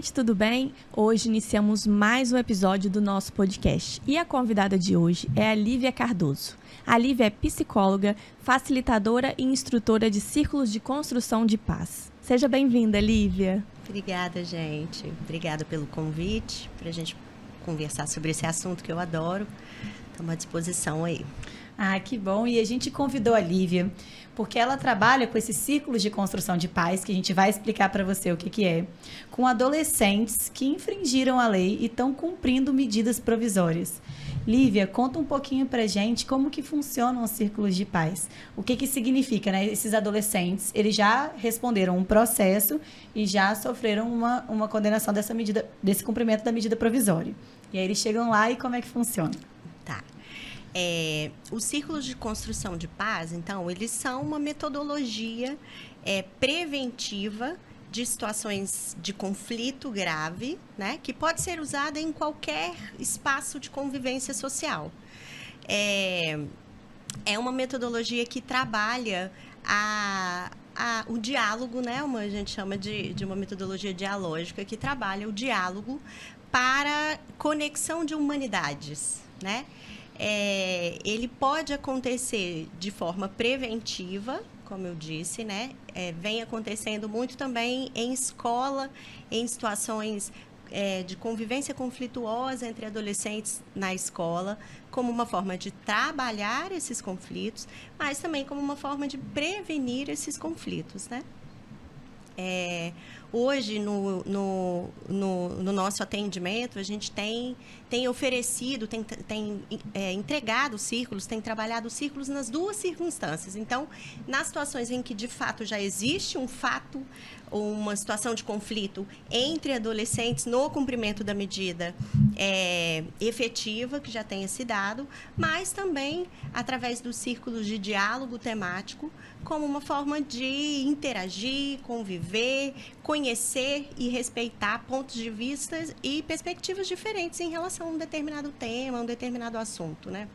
gente, tudo bem? Hoje iniciamos mais um episódio do nosso podcast e a convidada de hoje é a Lívia Cardoso. A Lívia é psicóloga, facilitadora e instrutora de círculos de construção de paz. Seja bem-vinda, Lívia. Obrigada, gente. Obrigada pelo convite para a gente conversar sobre esse assunto que eu adoro. Estamos à disposição aí. Ah, que bom. E a gente convidou a Lívia porque ela trabalha com esses círculos de construção de paz, que a gente vai explicar para você o que é, com adolescentes que infringiram a lei e estão cumprindo medidas provisórias. Lívia, conta um pouquinho pra gente como que funcionam os círculos de paz. O que significa, né? Esses adolescentes, eles já responderam um processo e já sofreram uma condenação desse cumprimento da medida provisória. E aí eles chegam lá e como é que funciona? Tá. Os círculos de construção de paz, então, eles são uma metodologia preventiva de situações de conflito grave, né, que pode ser usada em qualquer espaço de convivência social. É uma metodologia que trabalha o diálogo, né, a gente chama de uma metodologia dialógica que trabalha o diálogo para conexão de humanidades, né? Ele pode acontecer de forma preventiva, como eu disse, né? Vem acontecendo muito também em escola, em situações de convivência conflituosa entre adolescentes na escola, como uma forma de trabalhar esses conflitos, mas também como uma forma de prevenir esses conflitos, né? Hoje, no nosso atendimento, a gente tem oferecido, tem entregado círculos, tem trabalhado círculos nas duas circunstâncias. Então, nas situações em que, de fato, já existe um fato ou uma situação de conflito entre adolescentes no cumprimento da medida efetiva que já tenha se dado, mas também através dos círculos de diálogo temático, como uma forma de interagir, conviver, conhecer e respeitar pontos de vista e perspectivas diferentes em relação a um determinado tema, um determinado assunto, né?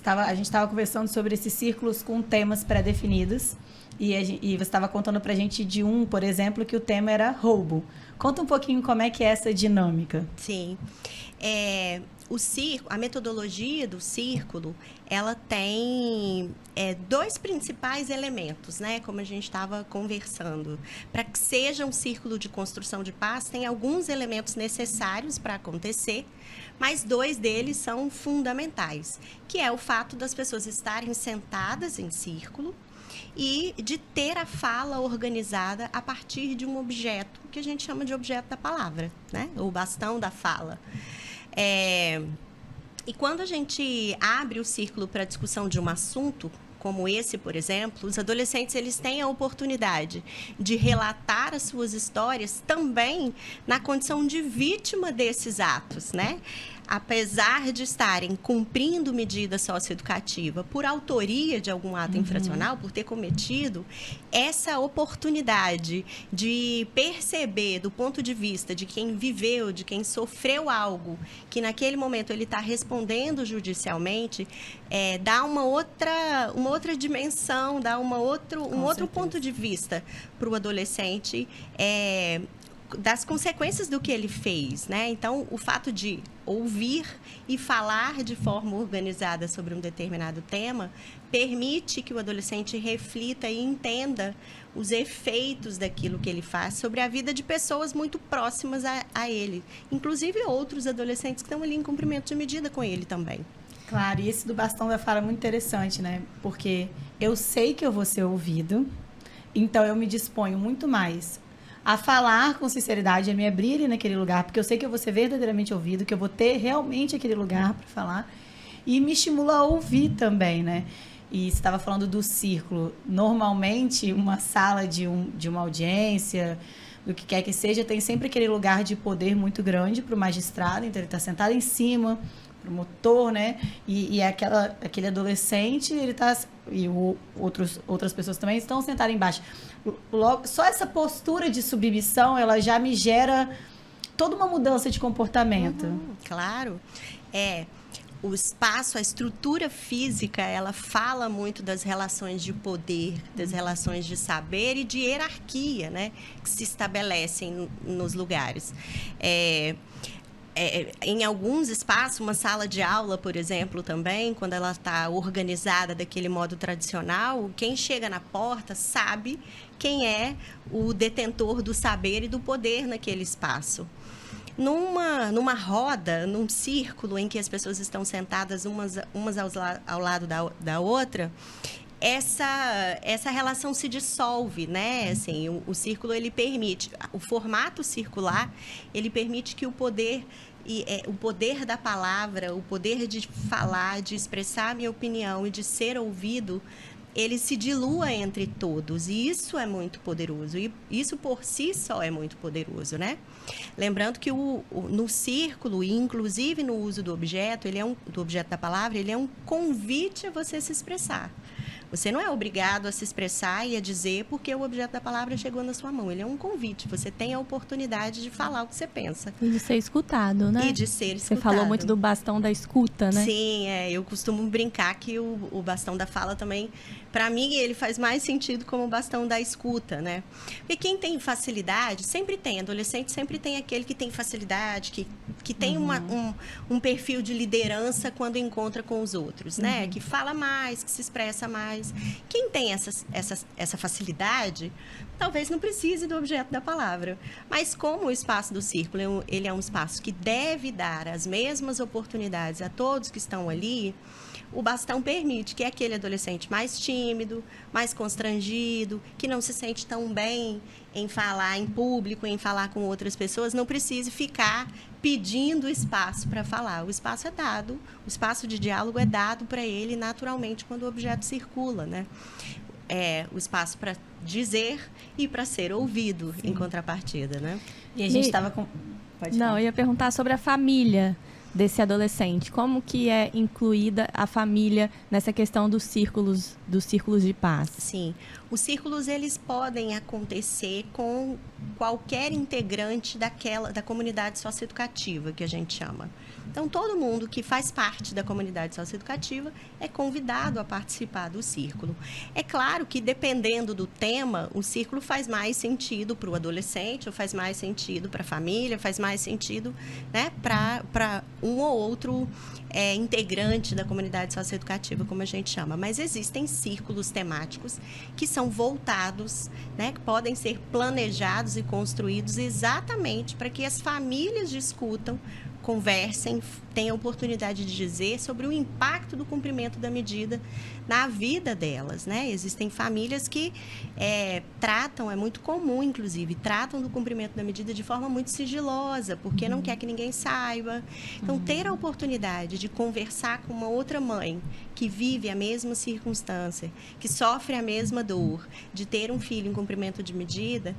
A gente estava conversando sobre esses círculos com temas pré-definidos e você estava contando para a gente de por exemplo, que o tema era roubo. Conta um pouquinho como é que é essa dinâmica. Sim. A metodologia do círculo, ela tem dois principais elementos, né? Como a gente estava conversando. Para que seja um círculo de construção de paz, tem alguns elementos necessários para acontecer, mas dois deles são fundamentais, que é o fato das pessoas estarem sentadas em círculo e de ter a fala organizada a partir de um objeto, que a gente chama de objeto da palavra, né? O bastão da fala. E quando a gente abre o círculo para a discussão de um assunto, como esse, por exemplo, os adolescentes eles têm a oportunidade de relatar as suas histórias também na condição de vítima desses atos, né? Apesar de estarem cumprindo medida socioeducativa por autoria de algum ato infracional, por ter cometido, essa oportunidade de perceber do ponto de vista de quem viveu, de quem sofreu algo, que naquele momento ele está respondendo judicialmente, dá uma outra dimensão, dá um outro ponto de vista para o adolescente, das consequências do que ele fez, né? Então, o fato de ouvir e falar de forma organizada sobre um determinado tema permite que o adolescente reflita e entenda os efeitos daquilo que ele faz sobre a vida de pessoas muito próximas a ele, inclusive outros adolescentes que estão ali em cumprimento de medida com ele também. Claro, e esse do bastão da fala é muito interessante, né? Porque eu sei que eu vou ser ouvido, então eu me disponho muito mais a falar com sinceridade, a me abrir ali naquele lugar, porque eu sei que eu vou ser verdadeiramente ouvido, que eu vou ter realmente aquele lugar para falar, e me estimula a ouvir também, né? E você estava falando do círculo. Normalmente, uma sala de uma audiência, do que quer que seja, tem sempre aquele lugar de poder muito grande para o magistrado, então ele está sentado em cima, promotor, né? E aquele adolescente, ele tá, e outras pessoas também estão sentadas embaixo. Logo, só essa postura de submissão, ela já me gera toda uma mudança de comportamento. Claro. o espaço, a estrutura física, ela fala muito das relações de poder, das relações de saber e de hierarquia, né, que se estabelecem nos lugares. Em alguns espaços, uma sala de aula, por exemplo, também, quando ela está organizada daquele modo tradicional, quem chega na porta sabe quem é o detentor do saber e do poder naquele espaço. Numa roda, num círculo em que as pessoas estão sentadas umas ao lado da outra, essa relação se dissolve, né? Assim, o círculo, ele permite, o formato circular, ele permite que o poder da palavra, o poder de falar, de expressar a minha opinião e de ser ouvido, ele se dilua entre todos, e isso é muito poderoso, e isso por si só é muito poderoso, né? Lembrando que no círculo, e inclusive no uso do objeto, do objeto da palavra, ele é um convite a você se expressar. Você não é obrigado a se expressar e a dizer porque o objeto da palavra chegou na sua mão. Ele é um convite. Você tem a oportunidade de falar o que você pensa. E de ser escutado, né? E de ser escutado. Você falou muito do bastão da escuta, né? Sim, eu costumo brincar que o bastão da fala também, para mim, ele faz mais sentido como o bastão da escuta, né? Porque quem tem facilidade, sempre tem. Adolescente sempre tem aquele que tem facilidade, que tem um perfil de liderança quando encontra com os outros, né? Que fala mais, que se expressa mais. Quem tem essa facilidade, talvez não precise do objeto da palavra. Mas como o espaço do círculo, ele é um espaço que deve dar as mesmas oportunidades a todos que estão ali, o bastão permite que aquele adolescente mais tímido, mais constrangido, que não se sente tão bem em falar em público, em falar com outras pessoas, não precise ficar pedindo espaço para falar. O espaço é dado, o espaço de diálogo é dado para ele naturalmente quando o objeto circula, né? O espaço para dizer e para ser ouvido. Sim. Em contrapartida, né? E a gente estava com... Pode falar. Não, eu ia perguntar sobre a família desse adolescente. Como que é incluída a família nessa questão dos círculos de paz? Sim. Os círculos, eles podem acontecer com qualquer integrante da comunidade socioeducativa, que a gente chama. Então, todo mundo que faz parte da comunidade socioeducativa é convidado a participar do círculo. É claro que, dependendo do tema, o círculo faz mais sentido para o adolescente, ou faz mais sentido para a família, faz mais sentido, né, para um ou outro integrante da comunidade socioeducativa, como a gente chama. Mas existem círculos temáticos que são voltados, né, que podem ser planejados e construídos exatamente para que as famílias discutam, conversem, tenham a oportunidade de dizer sobre o impacto do cumprimento da medida na vida delas, né? Existem famílias que tratam, é muito comum, inclusive, tratam do cumprimento da medida de forma muito sigilosa, porque não quer que ninguém saiba. Então, ter a oportunidade de conversar com uma outra mãe que vive a mesma circunstância, que sofre a mesma dor, de ter um filho em cumprimento de medida,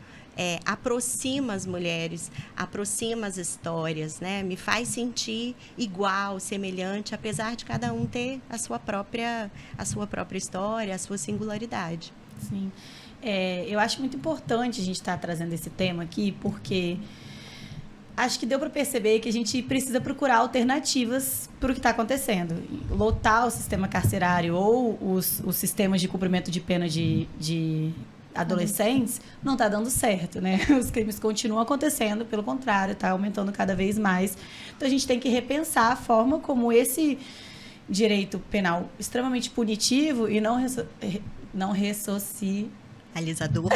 aproxima as mulheres, aproxima as histórias, né? Me faz sentir igual, semelhante, apesar de cada um ter a sua própria história, a sua singularidade. Sim. Eu acho muito importante a gente estar trazendo esse tema aqui, porque acho que deu para perceber que a gente precisa procurar alternativas para o que está acontecendo. Lotar o sistema carcerário ou os sistemas de cumprimento de pena de adolescentes não está dando certo, né? Os crimes continuam acontecendo, pelo contrário, está aumentando cada vez mais. Então, a gente tem que repensar a forma como esse direito penal extremamente punitivo e não ressocializador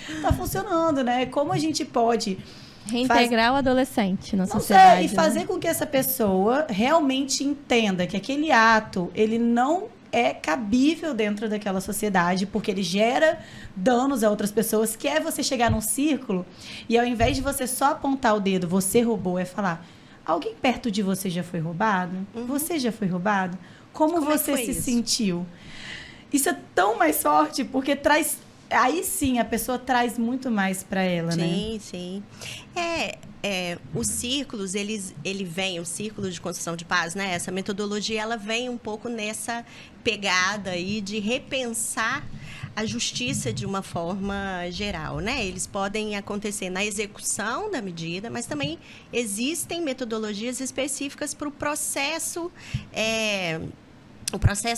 está funcionando, né? Como a gente pode reintegrar o adolescente na sociedade. E fazer com que essa pessoa realmente entenda que aquele ato, ele não é cabível dentro daquela sociedade, porque ele gera danos a outras pessoas, que é você chegar num círculo e ao invés de você só apontar o dedo, você roubou, é falar, alguém perto de você já foi roubado? Você já foi roubado? Como você se sentiu? Isso é tão mais forte, porque traz... Aí sim, a pessoa traz muito mais para ela, né? Sim, sim. Os círculos, o círculo de construção de paz, né? Essa metodologia, ela vem um pouco nessa pegada aí de repensar a justiça de uma forma geral, né? Eles podem acontecer na execução da medida, mas também existem metodologias específicas para o processo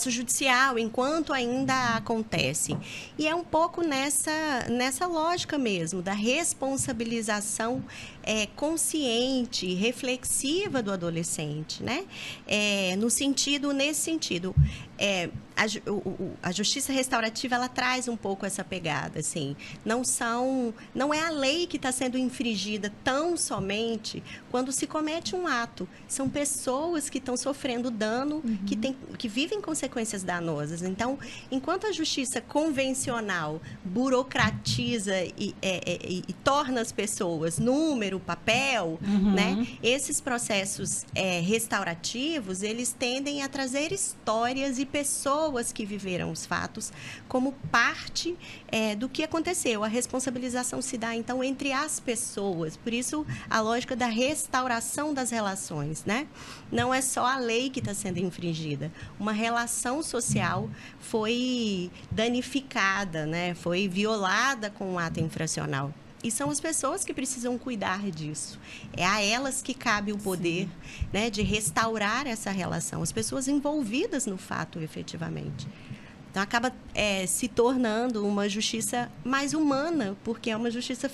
judicial, enquanto ainda acontece. E é um pouco nessa lógica mesmo, da responsabilização consciente, reflexiva do adolescente, né? Nesse sentido. A justiça restaurativa, ela traz um pouco essa pegada, assim. Não é a lei que está sendo infringida tão somente quando se comete um ato. São pessoas que estão sofrendo dano, que vivem consequências danosas. Então, enquanto a justiça convencional burocratiza e torna as pessoas número, papel, né? Esses processos restaurativos, eles tendem a trazer histórias e pessoas que viveram os fatos como parte do que aconteceu. A responsabilização se dá, então, entre as pessoas. Por isso, a lógica da restauração das relações, né? Não é só a lei que está sendo infringida. Uma relação social foi danificada, né? Foi violada com um ato infracional. E são as pessoas que precisam cuidar disso. É a elas que cabe o poder, né, de restaurar essa relação. As pessoas envolvidas no fato, efetivamente. Então, acaba se tornando uma justiça mais humana, porque é uma justiça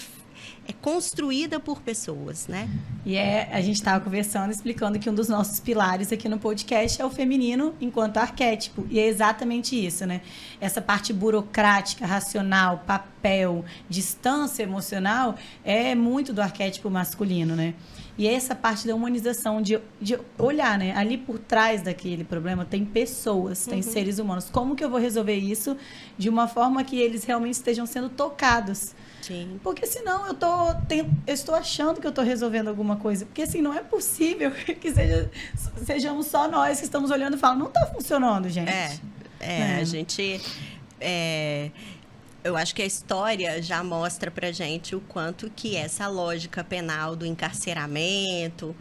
construída por pessoas, né? E a gente estava conversando, explicando que um dos nossos pilares aqui no podcast é o feminino enquanto arquétipo. E é exatamente isso, né? Essa parte burocrática, racional, papel, distância emocional é muito do arquétipo masculino, né? E essa parte da humanização, de olhar, né? Ali por trás daquele problema tem pessoas, tem seres humanos. Como que eu vou resolver isso de uma forma que eles realmente estejam sendo tocados? Sim. Porque senão eu estou achando que eu estou resolvendo alguma coisa. Porque assim, não é possível que sejamos só nós que estamos olhando e falando, não está funcionando, gente. A gente... Eu acho que a história já mostra pra gente o quanto que essa lógica penal do encarceramento,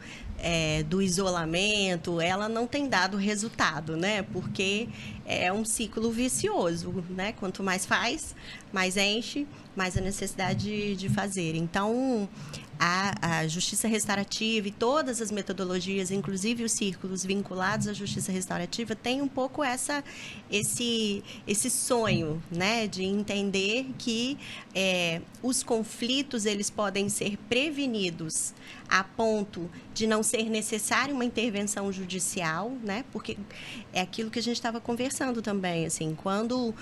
do isolamento, ela não tem dado resultado, né? Porque é um ciclo vicioso, né? Quanto mais faz, mais enche, mais a necessidade de fazer. Então, a justiça restaurativa e todas as metodologias, inclusive os círculos vinculados à justiça restaurativa, tem um pouco esse sonho, né, de entender que os conflitos eles podem ser prevenidos a ponto de não ser necessária uma intervenção judicial, né, porque é aquilo que a gente estava conversando também, assim, quando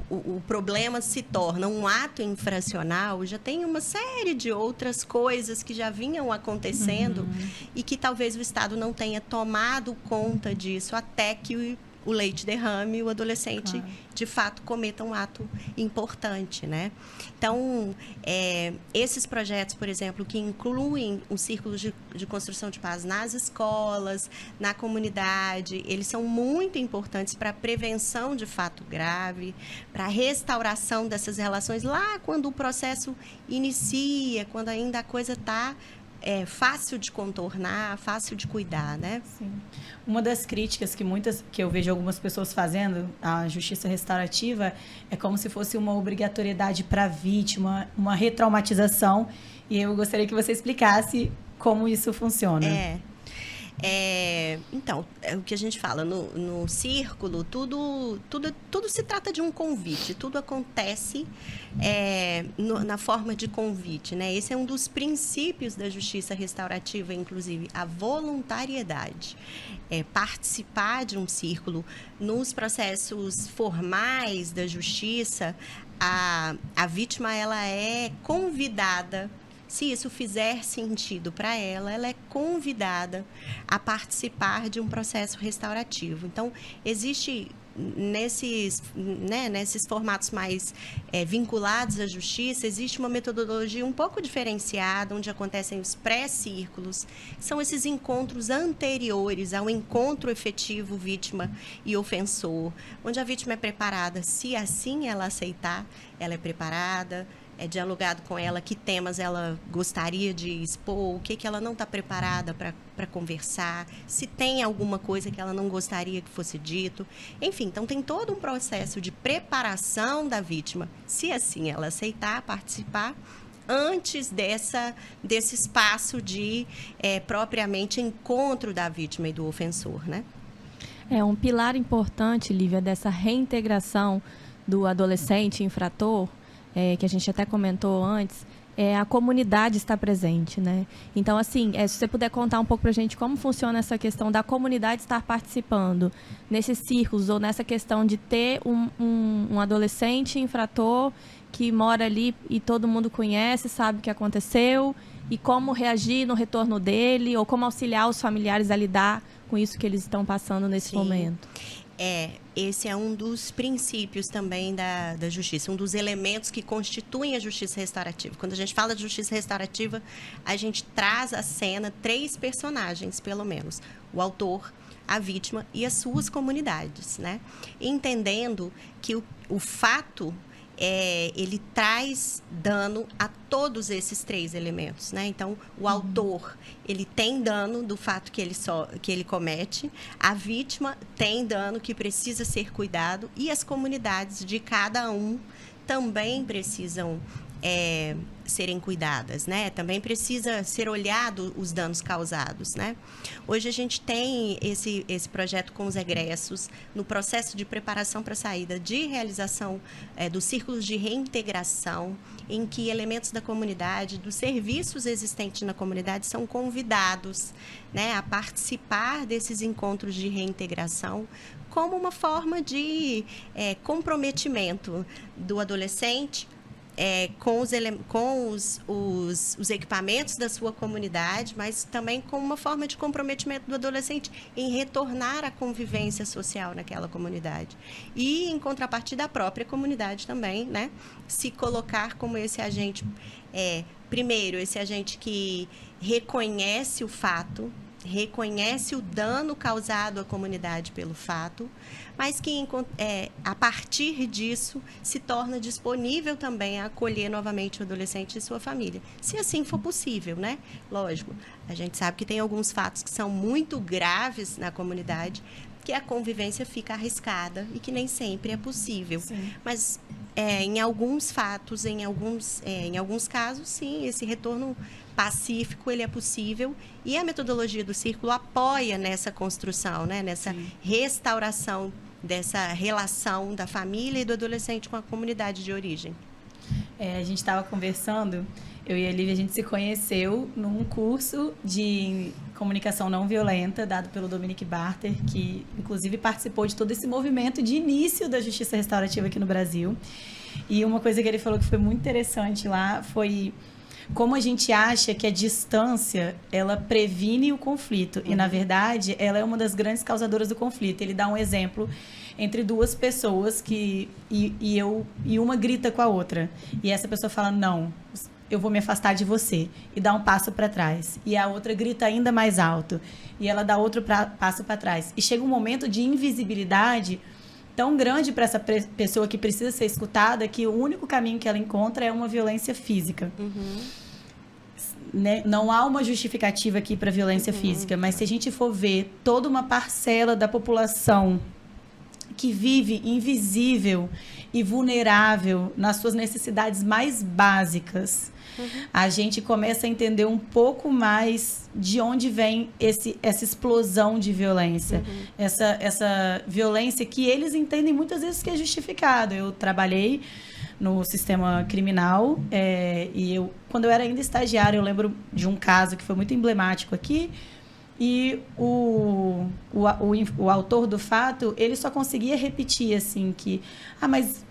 o problema se torna um ato infracional, já tem uma série de outras coisas que já vinham acontecendo e que talvez o Estado não tenha tomado conta disso até que o leite derrame e o adolescente, de fato, cometa um ato importante, né? Então, esses projetos, por exemplo, que incluem os círculos de construção de paz nas escolas, na comunidade, eles são muito importantes para a prevenção de fato grave, para a restauração dessas relações lá quando o processo inicia, quando ainda a coisa está fácil de contornar, fácil de cuidar, né? Sim. Uma das críticas que eu vejo algumas pessoas fazendo à justiça restaurativa é como se fosse uma obrigatoriedade para a vítima, uma retraumatização. E eu gostaria que você explicasse como isso funciona. Então, é o que a gente fala, no círculo, tudo se trata de um convite, tudo acontece na forma de convite, né? Esse é um dos princípios da justiça restaurativa, inclusive, a voluntariedade. Participar de um círculo nos processos formais da justiça, a vítima ela é convidada. Se isso fizer sentido para ela é convidada a participar de um processo restaurativo. Então, existe nesses formatos mais vinculados à justiça, existe uma metodologia um pouco diferenciada, onde acontecem os pré-círculos. São esses encontros anteriores ao encontro efetivo vítima e ofensor, onde a vítima é preparada, se assim ela aceitar, ela é preparada, dialogado com ela que temas ela gostaria de expor, o que ela não está preparada para conversar, se tem alguma coisa que ela não gostaria que fosse dito. Enfim, então tem todo um processo de preparação da vítima, se assim ela aceitar participar, antes desse espaço de propriamente encontro da vítima e do ofensor, né? É um pilar importante, Lívia, dessa reintegração do adolescente infrator, que a gente até comentou antes, a comunidade está presente, né? Então, assim, se você puder contar um pouco para a gente como funciona essa questão da comunidade estar participando nesses círculos ou nessa questão de ter um adolescente infrator que mora ali e todo mundo conhece, sabe o que aconteceu e como reagir no retorno dele ou como auxiliar os familiares a lidar com isso que eles estão passando nesse momento. Esse é um dos princípios também da justiça, um dos elementos que constituem a justiça restaurativa. Quando a gente fala de justiça restaurativa, a gente traz à cena 3 personagens, pelo menos. O autor, a vítima e as suas comunidades, né? Entendendo que o fato... ele traz dano a todos esses 3 elementos, né? Então, o autor, ele tem dano do fato que ele comete, a vítima tem dano que precisa ser cuidado e as comunidades de cada um também precisam serem cuidadas, né? Também precisa ser olhado os danos causados, né? Hoje a gente tem esse projeto com os egressos no processo de preparação para a saída de realização dos círculos de reintegração, em que elementos da comunidade, dos serviços existentes na comunidade são convidados, né, a participar desses encontros de reintegração como uma forma de comprometimento do adolescente com os equipamentos da sua comunidade, mas também com uma forma de comprometimento do adolescente em retornar à convivência social naquela comunidade. E, em contrapartida, a própria comunidade também, né, se colocar como esse agente, primeiro, esse agente que reconhece o fato, reconhece o dano causado à comunidade pelo fato, mas que a partir disso se torna disponível também a acolher novamente o adolescente e sua família, se assim for possível, né? Lógico, a gente sabe que tem alguns fatos que são muito graves na comunidade, que a convivência fica arriscada e que nem sempre é possível. Sim. Mas em alguns fatos, em alguns casos, sim, esse retorno pacífico ele é possível e a metodologia do círculo apoia nessa construção, né? Nessa restauração dessa relação da família e do adolescente com a comunidade de origem. A gente estava conversando, eu e a Lívia, a gente se conheceu num curso de comunicação não violenta, dado pelo Dominic Barter, que inclusive participou de todo esse movimento de início da justiça restaurativa aqui no Brasil. E uma coisa que ele falou que foi muito interessante lá foi como a gente acha que a distância, ela previne o conflito. E, na verdade, ela é uma das grandes causadoras do conflito. Ele dá um exemplo entre 2 pessoas e uma grita com a outra. E essa pessoa fala, não, eu vou me afastar de você. E dá um passo para trás. E a outra grita ainda mais alto. E ela dá outro passo para trás. E chega um momento de invisibilidade tão grande para essa pessoa que precisa ser escutada que o único caminho que ela encontra é uma violência física. Né? Não há uma justificativa aqui para violência física, mas se a gente for ver toda uma parcela da população que vive invisível e vulnerável nas suas necessidades mais básicas, a gente começa a entender um pouco mais de onde vem essa explosão de violência. Essa violência que eles entendem muitas vezes que é justificada. Eu trabalhei no sistema criminal e quando eu era ainda estagiária, eu lembro de um caso que foi muito emblemático aqui. E o autor do fato, ele só conseguia repetir assim que... mas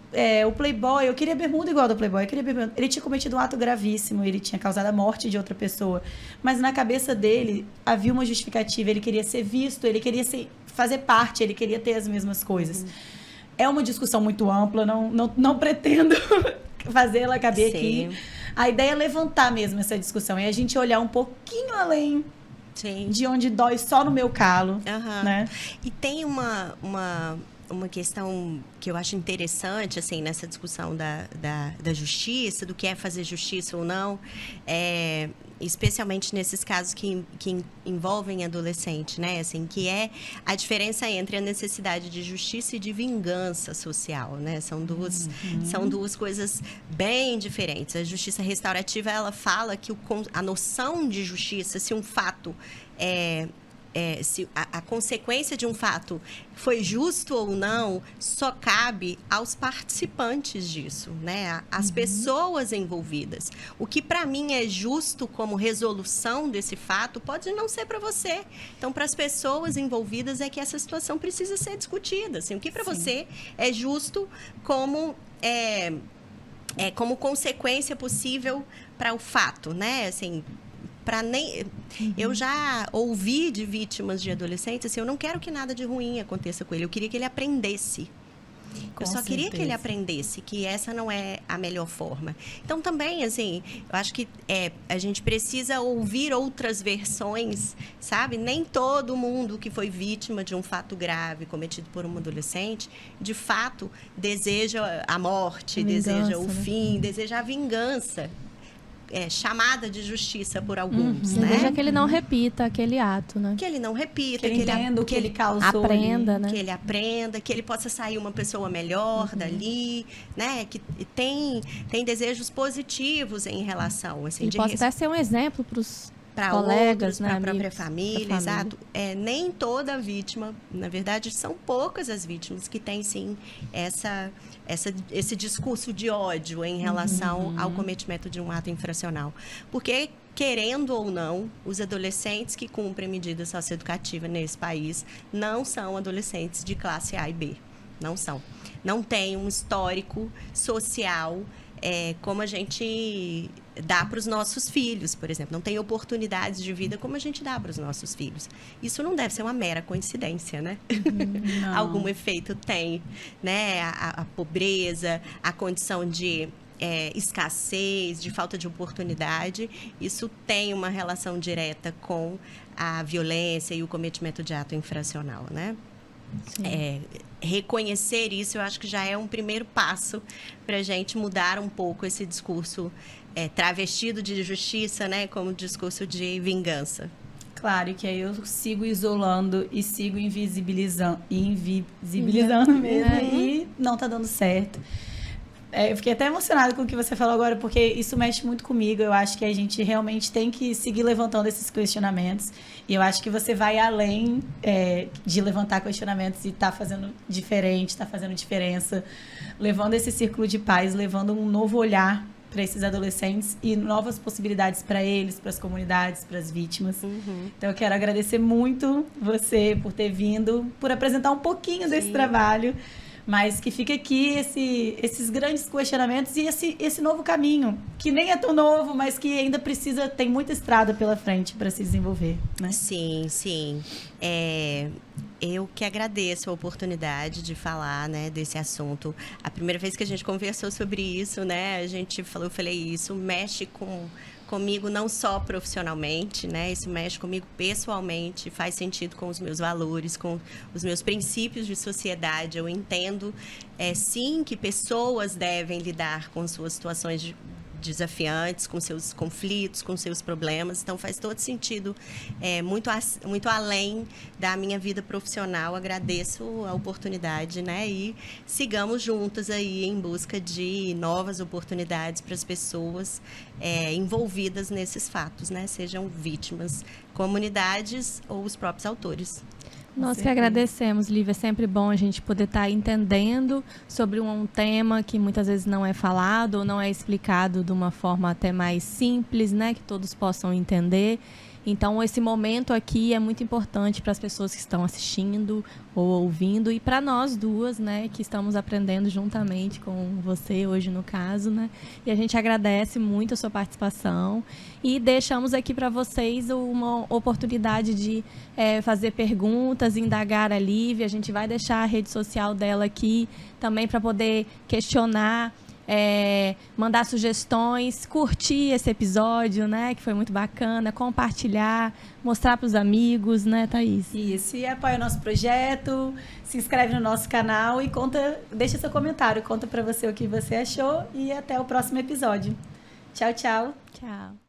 o Playboy, eu queria bermuda igual do Playboy, ele tinha cometido um ato gravíssimo, ele tinha causado a morte de outra pessoa. Mas na cabeça dele havia uma justificativa, ele queria ser visto, ele queria fazer parte, ele queria ter as mesmas coisas. É uma discussão muito ampla, não pretendo fazê-la caber aqui. A ideia é levantar mesmo essa discussão e a gente olhar um pouquinho além... Sim. De onde dói só no meu calo, né? E tem uma questão que eu acho interessante, assim, nessa discussão da justiça, do que é fazer justiça ou não, especialmente nesses casos que envolvem adolescente, né? Assim, que é a diferença entre a necessidade de justiça e de vingança social, né? São duas coisas bem diferentes. A justiça restaurativa, ela fala que a noção de justiça, se um fato se a consequência de um fato foi justo ou não, só cabe aos participantes disso, né? Às pessoas envolvidas. O que para mim é justo como resolução desse fato pode não ser para você. Então, para as pessoas envolvidas é que essa situação precisa ser discutida. Assim, o que para você é justo como como consequência possível para o fato, né? Assim, eu já ouvi de vítimas de adolescentes, assim, eu não quero que nada de ruim aconteça com ele, eu queria que ele aprendesse. Eu só queria que ele aprendesse que essa não é a melhor forma. Então, também, assim, eu acho que a gente precisa ouvir outras versões, sabe? Nem todo mundo que foi vítima de um fato grave cometido por um adolescente, de fato, deseja a morte, deseja o fim, deseja a vingança. Chamada de justiça por alguns, né? Deseja que ele não repita aquele ato, né? Que ele não repita, que ele entenda o que ele causou, aprenda, né? Que ele aprenda, que ele possa sair uma pessoa melhor dali, né? Que tem desejos positivos em relação, assim, ele pode até ser um exemplo para os colegas, né, para a própria família, exato. Nem toda vítima, na verdade, são poucas as vítimas que têm, sim, esse discurso de ódio em relação ao cometimento de um ato infracional. Porque, querendo ou não, os adolescentes que cumprem medida socioeducativa nesse país não são adolescentes de classe A e B. Não são. Não tem um histórico social como a gente dá para os nossos filhos, por exemplo. Não tem oportunidades de vida como a gente dá para os nossos filhos. Isso não deve ser uma mera coincidência, né? Algum efeito tem, né? A pobreza, a condição de escassez, de falta de oportunidade, isso tem uma relação direta com a violência e o cometimento de ato infracional, né? Reconhecer isso, eu acho que já é um primeiro passo para a gente mudar um pouco esse discurso travestido de justiça, né, como discurso de vingança. Claro, que aí eu sigo isolando e sigo invisibilizando mesmo, e não tá dando certo. Eu fiquei até emocionada com o que você falou agora, porque isso mexe muito comigo. Eu acho que a gente realmente tem que seguir levantando esses questionamentos. E eu acho que você vai além de levantar questionamentos e tá fazendo diferente, tá fazendo diferença, levando esse círculo de paz, levando um novo olhar para esses adolescentes e novas possibilidades para eles, para as comunidades, para as vítimas. Então, eu quero agradecer muito você por ter vindo, por apresentar um pouquinho desse trabalho, mas que fica aqui esses grandes questionamentos e esse novo caminho, que nem é tão novo, mas que ainda tem muita estrada pela frente para se desenvolver, né? Sim, sim. Eu que agradeço a oportunidade de falar, né, desse assunto. A primeira vez que a gente conversou sobre isso, né, eu falei isso, mexe comigo não só profissionalmente, né, isso mexe comigo pessoalmente, faz sentido com os meus valores, com os meus princípios de sociedade. Eu entendo, sim, que pessoas devem lidar com suas situações desafiantes, com seus conflitos, com seus problemas. Então, faz todo sentido, muito além da minha vida profissional. Agradeço a oportunidade, né? E sigamos juntas aí em busca de novas oportunidades para as pessoas envolvidas nesses fatos, né? Sejam vítimas, comunidades ou os próprios autores. Nós que agradecemos, Lívia. É sempre bom a gente poder estar entendendo sobre um tema que muitas vezes não é falado ou não é explicado de uma forma até mais simples, né? Que todos possam entender. Então, esse momento aqui é muito importante para as pessoas que estão assistindo ou ouvindo e para nós duas, né, que estamos aprendendo juntamente com você hoje no caso, né? E a gente agradece muito a sua participação e deixamos aqui para vocês uma oportunidade de fazer perguntas, indagar a Lívia. A gente vai deixar a rede social dela aqui também para poder questionar mandar sugestões, curtir esse episódio, né? Que foi muito bacana, compartilhar, mostrar para os amigos, né, Thaís? Isso, e apoia o nosso projeto, se inscreve no nosso canal e deixa seu comentário, conta para você o que você achou e até o próximo episódio. Tchau, tchau. Tchau.